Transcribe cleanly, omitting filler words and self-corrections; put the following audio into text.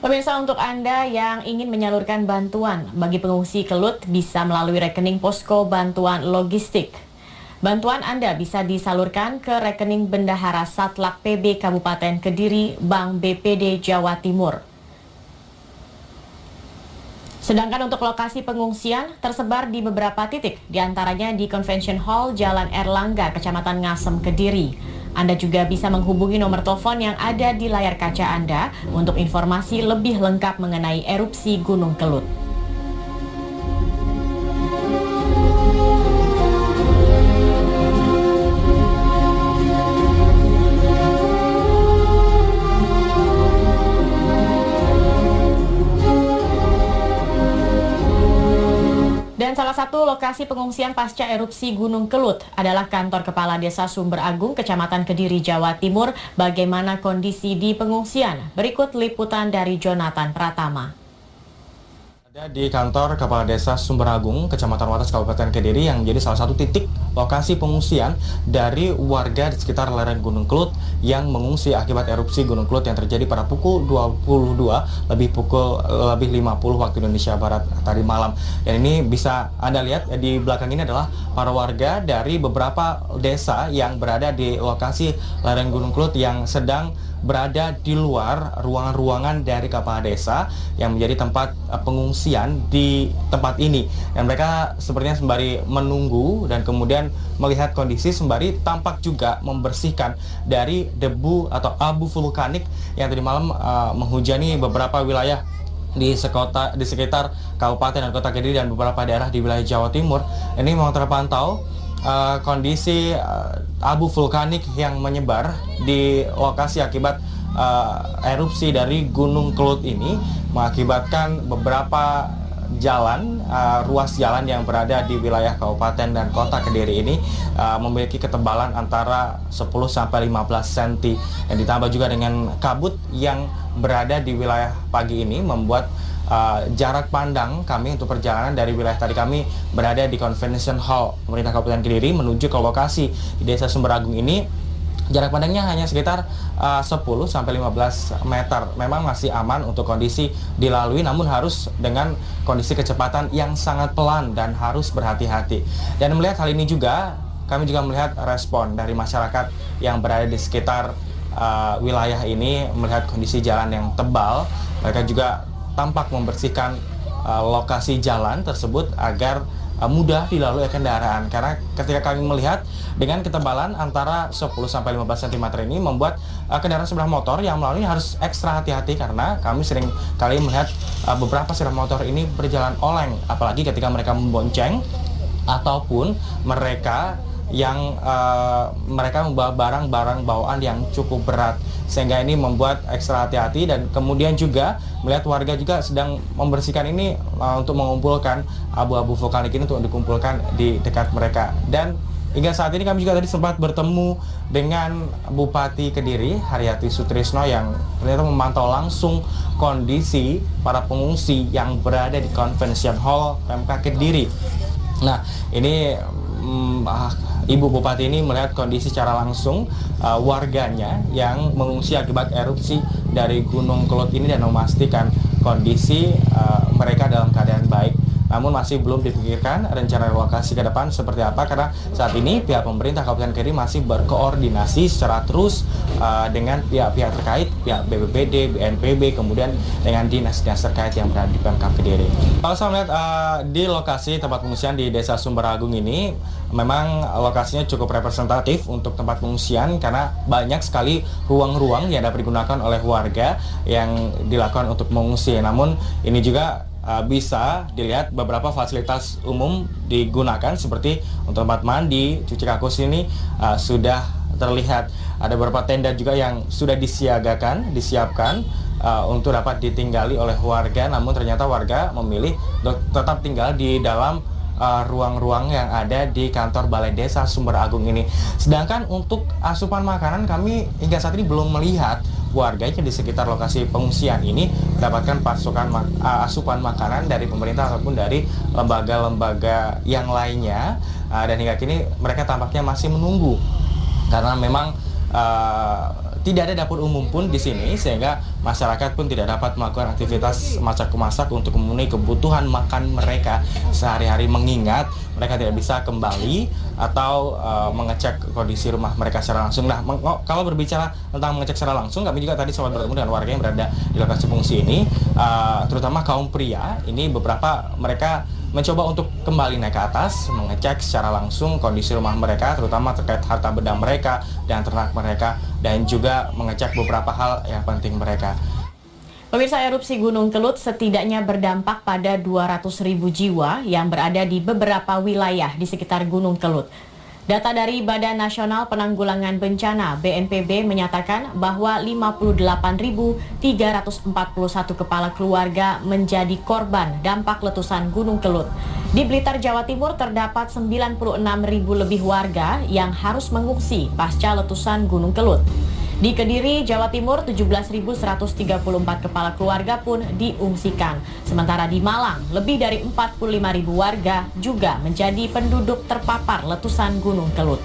Pemirsa, untuk Anda yang ingin menyalurkan bantuan bagi pengungsi Kelut bisa melalui rekening posko bantuan logistik. Bantuan Anda bisa disalurkan ke rekening Bendahara Satlak PB Kabupaten Kediri, Bank BPD Jawa Timur. Sedangkan untuk lokasi pengungsian tersebar di beberapa titik, diantaranya di Convention Hall Jalan Erlangga, Kecamatan Ngasem, Kediri. Anda juga bisa menghubungi nomor telepon yang ada di layar kaca Anda untuk informasi lebih lengkap mengenai erupsi Gunung Kelut. Dan salah satu lokasi pengungsian pasca erupsi Gunung Kelut adalah kantor Kepala Desa Sumber Agung, Kecamatan Kediri, Jawa Timur. Bagaimana kondisi di pengungsian? Berikut liputan dari Jonathan Pratama. Di kantor Kepala Desa Sumber Agung, Kecamatan Wates, Kabupaten Kediri yang menjadi salah satu titik lokasi pengungsian dari warga di sekitar lereng Gunung Kelut yang mengungsi akibat erupsi Gunung Kelut yang terjadi pada pukul 22 lebih 50 waktu Indonesia Barat tadi malam. Dan ini bisa Anda lihat di belakang ini adalah para warga dari beberapa desa yang berada di lokasi lereng Gunung Kelut yang sedang berada di luar ruangan-ruangan dari kepala desa yang menjadi tempat pengungsian di tempat ini. Dan mereka sepertinya sembari menunggu dan kemudian melihat kondisi sembari tampak juga membersihkan dari debu atau abu vulkanik yang tadi malam menghujani beberapa wilayah di sekitar Kabupaten dan Kota Kediri dan beberapa daerah di wilayah Jawa Timur. Ini memang terpantau kondisi abu vulkanik yang menyebar di lokasi akibat erupsi dari Gunung Kelut ini mengakibatkan beberapa jalan, ruas jalan yang berada di wilayah Kabupaten dan Kota Kediri ini memiliki ketebalan antara 10-15 cm. Dan ditambah juga dengan kabut yang berada di wilayah pagi ini membuat jarak pandang kami untuk perjalanan dari wilayah tadi kami berada di Convention Hall pemerintah Kabupaten Kediri menuju ke lokasi di Desa Sumber Agung ini, jarak pandangnya hanya sekitar 10-15 meter. Memang masih aman untuk kondisi dilalui, namun harus dengan kondisi kecepatan yang sangat pelan dan harus berhati-hati. Dan melihat hal ini juga, kami juga melihat respon dari masyarakat yang berada di sekitar wilayah ini, melihat kondisi jalan yang tebal. Mereka juga tampak membersihkan lokasi jalan tersebut agar mudah dilalui kendaraan. Karena ketika kami melihat dengan ketebalan antara 10-15 cm ini membuat kendaraan sepeda motor yang melalui harus ekstra hati-hati, karena kami sering kali melihat beberapa sepeda motor ini berjalan oleng, apalagi ketika mereka membonceng ataupun mereka membawa barang-barang bawaan yang cukup berat, sehingga ini membuat ekstra hati-hati. Dan kemudian juga melihat warga juga sedang membersihkan ini untuk mengumpulkan abu-abu vulkanik ini untuk dikumpulkan di dekat mereka. Dan hingga saat ini kami juga tadi sempat bertemu dengan Bupati Kediri, Haryati Sutrisno, yang ternyata memantau langsung kondisi para pengungsi yang berada di Convention Hall PMK Kediri. Nah, ini Ibu Bupati ini melihat kondisi secara langsung warganya yang mengungsi akibat erupsi dari Gunung Kelut ini dan memastikan kondisi mereka dalam keadaan baik. Namun masih belum dipikirkan rencana relokasi ke depan seperti apa, karena saat ini pihak pemerintah Kabupaten Kediri masih berkoordinasi secara terus dengan pihak-pihak terkait, pihak BPBD, BNPB, kemudian dengan dinas-dinas terkait yang berada di Pemkab Kediri. Kalau saya melihat di lokasi tempat pengungsian di Desa Sumber Agung ini, memang lokasinya cukup representatif untuk tempat pengungsian karena banyak sekali ruang-ruang yang dapat digunakan oleh warga yang dilakukan untuk mengungsi. Namun ini juga bisa dilihat beberapa fasilitas umum digunakan seperti untuk tempat mandi, cuci kakus ini sudah terlihat. Ada beberapa tenda juga yang sudah disiapkan untuk dapat ditinggali oleh warga, namun ternyata warga memilih untuk tetap tinggal di dalam ruang-ruang yang ada di kantor Balai Desa Sumber Agung ini. Sedangkan untuk asupan makanan, kami hingga saat ini belum melihat warga yang di sekitar lokasi pengungsian ini mendapatkan asupan makanan dari pemerintah ataupun dari lembaga-lembaga yang lainnya. Dan hingga kini mereka tampaknya masih menunggu, karena memang tidak ada dapur umum pun di sini, sehingga masyarakat pun tidak dapat melakukan aktivitas masak-memasak untuk memenuhi kebutuhan makan mereka sehari-hari, mengingat mereka tidak bisa kembali atau mengecek kondisi rumah mereka secara langsung. Nah, kalau berbicara tentang mengecek secara langsung, kami juga tadi sempat bertemu dengan warga yang berada di lokasi pengungsi ini, terutama kaum pria. Ini beberapa mereka mencoba untuk kembali naik ke atas, mengecek secara langsung kondisi rumah mereka, terutama terkait harta benda mereka dan ternak mereka, dan juga mengecek beberapa hal yang penting mereka. Pemirsa, erupsi Gunung Kelut setidaknya berdampak pada 200.000 jiwa yang berada di beberapa wilayah di sekitar Gunung Kelut. Data dari Badan Nasional Penanggulangan Bencana (BNPB) menyatakan bahwa 58.341 kepala keluarga menjadi korban dampak letusan Gunung Kelut. Di Blitar, Jawa Timur terdapat 96.000 lebih warga yang harus mengungsi pasca letusan Gunung Kelut. Di Kediri, Jawa Timur, 17.134 kepala keluarga pun diungsikan. Sementara di Malang, lebih dari 45.000 warga juga menjadi penduduk terpapar letusan Gunung Kelut.